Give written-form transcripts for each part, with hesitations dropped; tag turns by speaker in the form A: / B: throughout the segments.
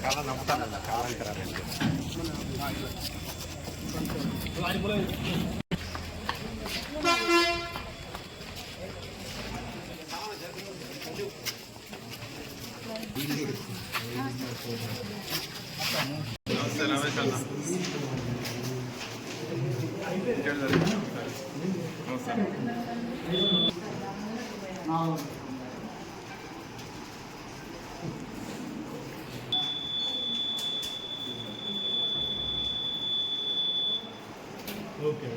A: కాళ్ళ నమ్ముతాను కావాలంటే నమస్తే రమేష్ అన్న ఓకే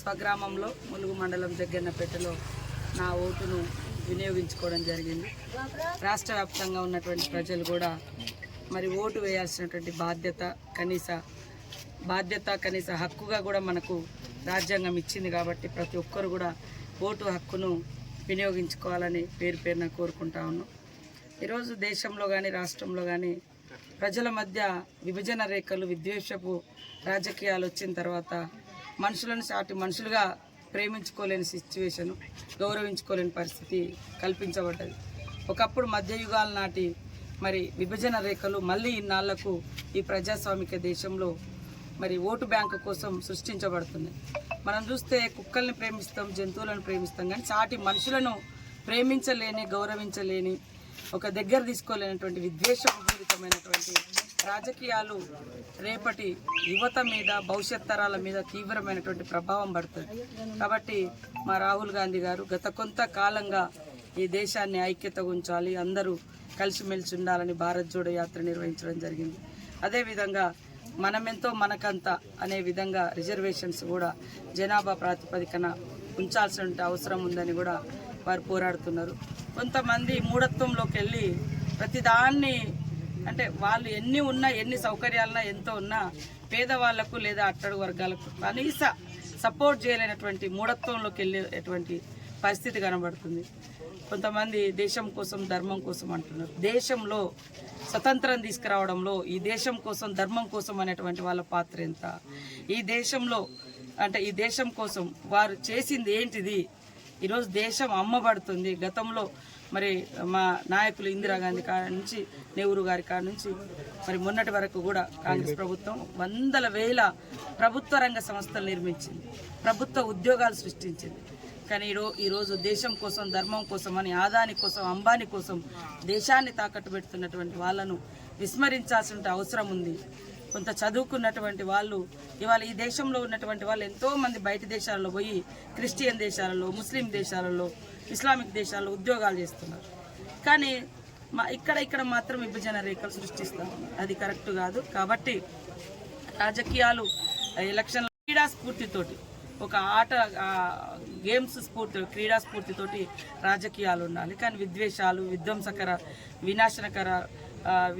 B: స్వగ్రామంలో ములుగు మండలం జగ్గన్నపేటలో నా ఓటును వినియోగించుకోవడం జరిగింది. రాష్ట్ర వ్యాప్తంగా ఉన్నటువంటి ప్రజలు కూడా మరి ఓటు వేయాల్సినటువంటి కనీస హక్కుగా కూడా మనకు రాజ్యాంగం ఇచ్చింది. కాబట్టి ప్రతి ఒక్కరు కూడా ఓటు హక్కును వినియోగించుకోవాలని పేరున కోరుకుంటా ఉన్నాం. ఈరోజు దేశంలో కానీ రాష్ట్రంలో కానీ ప్రజల మధ్య విభజన రేఖలు, విద్వేషపు రాజకీయాలు వచ్చిన తర్వాత మనుషులను సాటి మనుషులుగా ప్రేమించుకోలేని సిచ్యువేషను, గౌరవించుకోలేని పరిస్థితి కల్పించబడ్డది. ఒకప్పుడు మధ్యయుగాల నాటి మరి విభజన రేఖలు మళ్ళీ ఇన్నాళ్లకు ఈ ప్రజాస్వామిక దేశంలో మరి ఓటు బ్యాంకు కోసం సృష్టించబడుతున్నాయి. మనం చూస్తే కుక్కల్ని ప్రేమిస్తాం, జంతువులను ప్రేమిస్తాం, కానీ సాటి మనుషులను ప్రేమించలేని, గౌరవించలేని, ఒక దగ్గర తీసుకోలేనటువంటి విద్వేషపూరితమైనటువంటి రాజకీయాలు రేపటి యువత మీద, భవిష్యత్ తరాల మీద తీవ్రమైనటువంటి ప్రభావం పడుతుంది. కాబట్టి మా రాహుల్ గాంధీ గారు గత కొంతకాలంగా ఈ దేశాన్ని ఐక్యత ఉంచాలి, అందరూ కలిసిమెలిసి ఉండాలని భారత్ జోడో యాత్ర నిర్వహించడం జరిగింది. అదేవిధంగా మనమెంతో మనకంత అనే విధంగా రిజర్వేషన్స్ కూడా జనాభా ప్రాతిపదికన ఉంచాల్సిన అవసరం ఉందని కూడా వారు పోరాడుతున్నారు. కొంతమంది మూఢత్వంలోకి వెళ్ళి ప్రతిదాన్ని, అంటే వాళ్ళు ఎన్ని ఉన్నా, ఎన్ని సౌకర్యాలున్నా, ఎంతో ఉన్నా పేదవాళ్లకు లేదా అట్టడుగు వర్గాలకు కనీస సపోర్ట్ చేయలేనటువంటి మూఢత్వంలోకి వెళ్ళేటువంటి పరిస్థితి కనబడుతుంది. కొంతమంది దేశం కోసం, ధర్మం కోసం అంటున్నారు. దేశంలో స్వతంత్రం తీసుకురావడంలో ఈ దేశం కోసం, ధర్మం కోసం అనేటువంటి వాళ్ళ పాత్ర ఎంత? ఈ దేశంలో ఈ దేశం కోసం వారు చేసింది ఏంటిది? ఈరోజు దేశం అమ్మబడుతుంది. గతంలో మరి మా నాయకులు ఇందిరాగాంధీ కాడి నుంచి, నెహ్రూ గారి కాడి నుంచి మరి మొన్నటి వరకు కూడా కాంగ్రెస్ ప్రభుత్వం వందల వేల ప్రభుత్వ రంగ సంస్థలు నిర్మించింది, ప్రభుత్వ ఉద్యోగాలు సృష్టించింది. కానీ ఈరోజు దేశం కోసం, ధర్మం కోసం అని ఆదాని కోసం, అంబానీ కోసం దేశాన్ని తాకట్టు పెడుతున్నటువంటి వాళ్ళను విస్మరించాల్సిన అవసరం ఉంది. కొంత చదువుకున్నటువంటి వాళ్ళు ఇవాళ ఈ దేశంలో ఉన్నటువంటి వాళ్ళు ఎంతోమంది బయట దేశాలలో పోయి క్రిస్టియన్ దేశాలలో, ముస్లిం దేశాలలో, ఇస్లామిక్ దేశాల్లో ఉద్యోగాలు చేస్తున్నారు. కానీ ఇక్కడ మాత్రం విభజన రేఖలు సృష్టిస్తాం. అది కరెక్ట్ కాదు. కాబట్టి రాజకీయాలు, ఎలక్షన్ల క్రీడా స్ఫూర్తితోటి, ఒక ఆట గేమ్స్ స్ఫూర్తి, క్రీడా స్ఫూర్తితోటి రాజకీయాలు ఉండాలి. కానీ విద్వేషాలు, విధ్వంసకర, వినాశనకర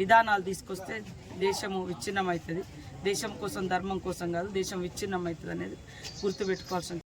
B: విధానాలు తీసుకొస్తే దేశము విచ్ఛిన్నమవుతుంది. దేశం కోసం, ధర్మం కోసం కాదు, దేశం విచ్ఛిన్నమవుతుంది అనేది గుర్తుపెట్టుకోవాల్సిన